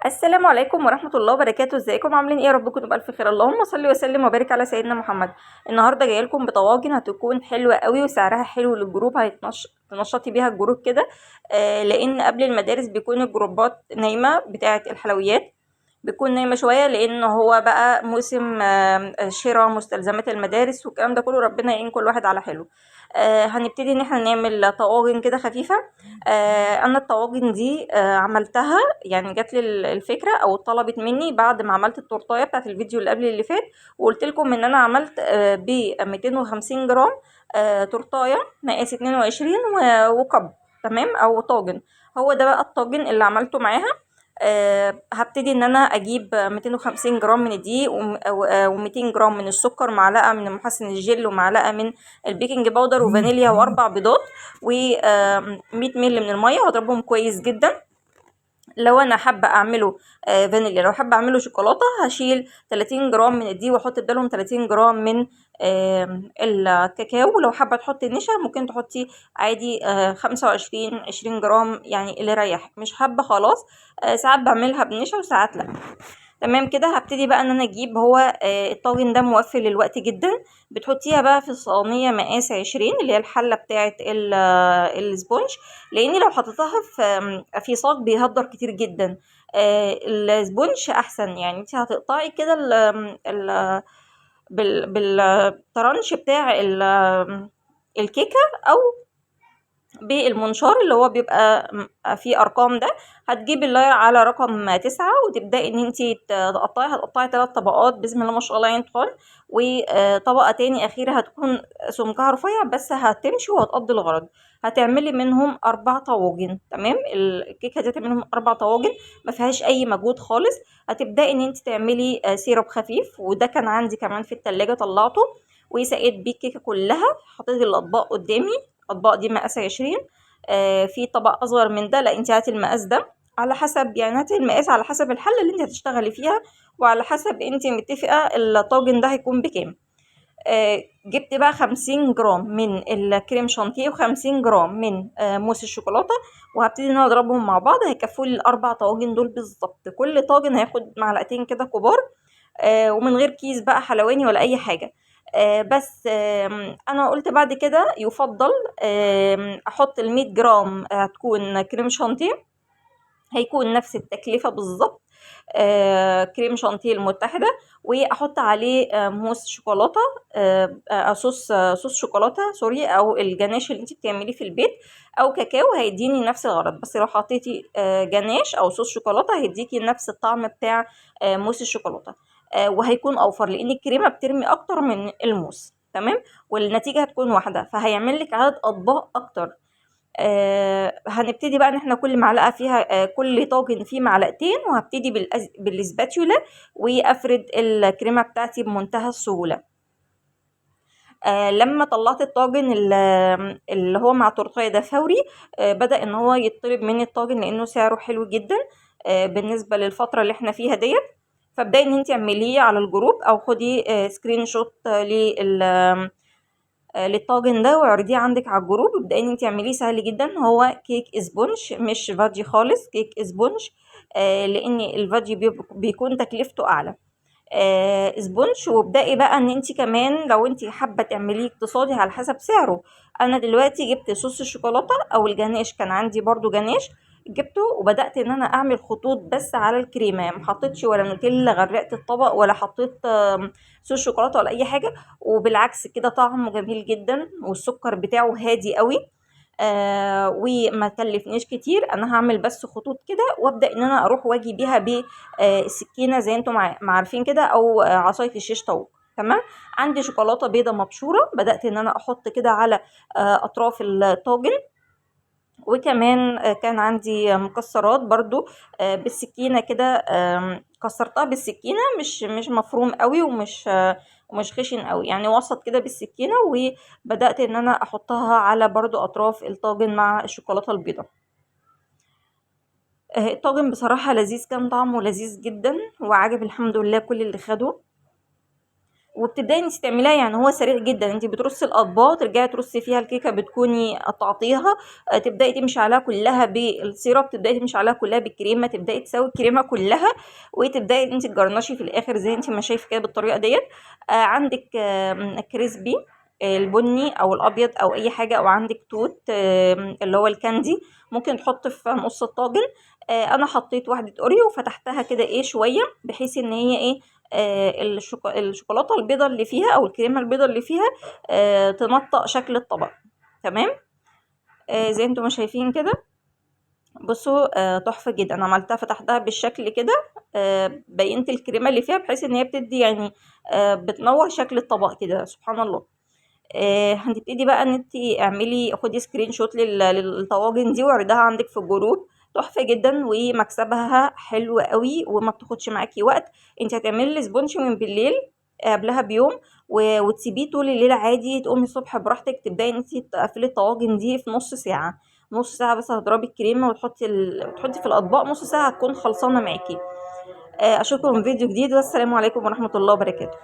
السلام عليكم ورحمة الله وبركاته. ازيكم عاملين ايه؟ يا رب تكونوا بألف خير. اللهم صل وسلم وبارك على سيدنا محمد. النهارده جايه لكم بطواجن هتكون حلوة قوي وسعرها حلو للجروب، تنشطي بيها الجروب كده. لان قبل المدارس بيكون الجروبات نايمة بتاعة الحلويات، بيكون نايمة شوية لان هو بقى موسم شراء مستلزمات المدارس والكلام ده كله. ربنا يعين كل واحد على حلو. هنبتدي ان احنا نعمل طواجن كده خفيفة. انا الطواجن دي عملتها، يعني جات لي الفكره او طلبت مني بعد ما عملت التورتايه بتاعت الفيديو اللي قبل اللي فات، وقلت لكم ان انا عملت ب 250 جرام تورتايه مقاس 22 وكب، تمام، او طاجن. هو ده بقى الطاجن اللي عملته معاها. هبتدي ان انا اجيب 250 جرام من الدقيق و200 جرام من السكر، معلقه من محسن الجل ومعلقه من البيكنج باودر وفانيليا واربع بيضات و100 مل من الميه، وهضربهم كويس جدا. لو انا حابه اعمله فانيليا، لو حابه اعمله شوكولاته هشيل 30 جرام من الدقيق واحط بدالهم 30 جرام من الكاكاو. ولو حابه تحطي نشا ممكن تحطي عادي 25 20 جرام، يعني اللي يريحك. مش حابه خلاص، ساعات بعملها بنشا وساعات لا. تمام كده. هبتدي بقى ان انا اجيب، هو الطاجن ده موفر للوقت جدا. بتحطيها بقى في صينيه مقاس 20 اللي هي الحله بتاعه السبونج، لاني لو حطيتها في صاج بيهدر كتير جدا. السبونج احسن، يعني انت هتقطعي كده بالطرنش بتاع الكيكه، او بالمنشار اللي هو بيبقى فيه ارقام ده. هتجيبي اللاير على رقم 9 وتبداي ان انتي هتقطعي 3 طبقات، بسم الله ما شاء الله يعني طحال. وطبقه تاني اخيره هتكون سمكها رفيع بس هتمشي وهتقضي الغرض. هتعملي منهم 4 طواجن، تمام. الكيكه دي هتعملي منهم 4 طواجن، ما فيهاش اي مجهود خالص. هتبداي ان انت تعملي سيرب خفيف، وده كان عندي كمان في التلاجة طلعته وسقيت بيه الكيكه كلها. حطيت الاطباق قدامي، الاطباق دي مقاس 20. في طبق اصغر من ده، لا انت هاتي المقاس ده على حسب، يعني هاتي المقاس على حسب الحله اللي انت هتشتغلي فيها، وعلى حسب انت متفقه الطاجن ده هيكون بكام. جبت بقى 50 جرام من الكريم شانتيه و50 جرام من موس الشوكولاته، وهبتدي ان انا اضربهم مع بعض. هيكفوا لي الاربع طواجن دول بالظبط. كل طاجن هياخد معلقتين كده كبار، ومن غير كيس بقى حلواني ولا اي حاجه. بس انا قلت بعد كده يفضل احط ال100 جرام هتكون كريم شانتيه، هيكون نفس التكلفة بالظبط. كريم شانتيه المتحدة، واحط عليه موس شوكولاتة، صوص شوكولاتة سوري، او الجناش اللي انت بتعمليه في البيت، او كاكاو هيديني نفس الغرض. بس لو حطيتي جناش او صوص شوكولاتة هيديكي نفس الطعم بتاع موس الشوكولاتة، وهيكون اوفر لان الكريمة بترمي اكتر من الموس، تمام. والنتيجة هتكون واحدة، فهيعمل لك عدد اطباق اكتر. هنبتدي بقى ان احنا كل معلقه فيها كل طاجن فيه معلقتين، وهبتدي بالاسباتيولا وافرد الكريمه بتاعتي بمنتهى السهوله. لما طلعت الطاجن اللي هو مع تورتيه ده فوري، بدأ ان هو يطلب مني الطاجن لانه سعره حلو جدا بالنسبه للفتره اللي احنا فيها ديت. فابدأي ان انت اعمليه على الجروب او خدي سكرين شوت للطاجن ده واعرضيه عندك على الجروب. ابدأي ان انت اعمليه، سهل جدا. هو كيك اسبونج مش فادي خالص، كيك اسبونج. لان الفادي بيكون تكلفته اعلى. اسبونج. وابدأي بقى ان انت كمان لو انت حابه تعمليه اقتصادي على حسب سعره. انا دلوقتي جبت صوص الشوكولاته او الجناش، كان عندي برضو جناش جبته، وبدأت ان انا اعمل خطوط بس على الكريمه، يعني محطتش ولا نوتيلا غرقت الطبق ولا حطيت صوص شوكولاته ولا اي حاجه. وبالعكس كده طعمه جميل جدا والسكر بتاعه هادي قوي. وما كلفنيش كتير. انا هعمل بس خطوط كده وابدا ان انا اروح واجي بيها بالسكينه زي انتم ما عارفين كده، او عصايه الشيش طاووق، تمام. عندي شوكولاته بيضه مبشوره، بدات ان انا احط كده على اطراف الطاجن. وكمان كان عندي مكسرات برضو بالسكينه كده، كسرتها بالسكينه، مش مفروم قوي ومش خشن قوي، يعني وسط كده بالسكينه. وبدات ان انا احطها على برضو اطراف الطاجن مع الشوكولاته البيضاء. الطاجن بصراحه لذيذ، كان طعمه لذيذ جدا وعجب الحمد لله كل اللي خده. وبتبدأي انت تعمليها، يعني هو سريع جدا، انت بترصي الاطباق ترجعي ترصي فيها الكيكه، بتكوني قطعتيها، تبدأي تمشي عليها كلها بالسيرب، تبدأي تمشي عليها كلها بالكريمه، تبدأي تسوي الكريمه كلها، وتبدأي انت تجرنشي في الاخر زي انت ما شايفه كده بالطريقه ديت. عندك كريسبي البني او الابيض او اي حاجه، او عندك توت اللي هو الكاندي، ممكن تحط في نص الطاجن. انا حطيت واحده اوريو وفتحتها كده ايه شويه، بحيث ان هي ايه الشوكولاته البيضه اللي فيها او الكريمه البيضه اللي فيها تنطق شكل الطبق. تمام. زي انتم ما شايفين كده، بصوا تحفه جدا. انا عملتها فتحتها بالشكل كده، بينت الكريمه اللي فيها بحيث ان هي بتدي يعني بتنور شكل الطبق كده، سبحان الله. هتبتدي بقى ان انت اعملي خدي سكرين شوت للطواجن دي واعرضيها عندك في الجروب. تحفه جدا ومكسبها حلو قوي وما بتاخدش معاكي وقت. انت هتعملي السبونج من بالليل قبلها بيوم وتسيبيه طول الليل عادي، تقومي الصبح براحتك تبداي ان انت تقفلي الطواجن دي في نص ساعه. نص ساعه بس هتضربي الكريمه وتحطي في الاطباق، نص ساعه هتكون خلصانه معاكي. اشوفكم في فيديو جديد، والسلام عليكم ورحمه الله وبركاته.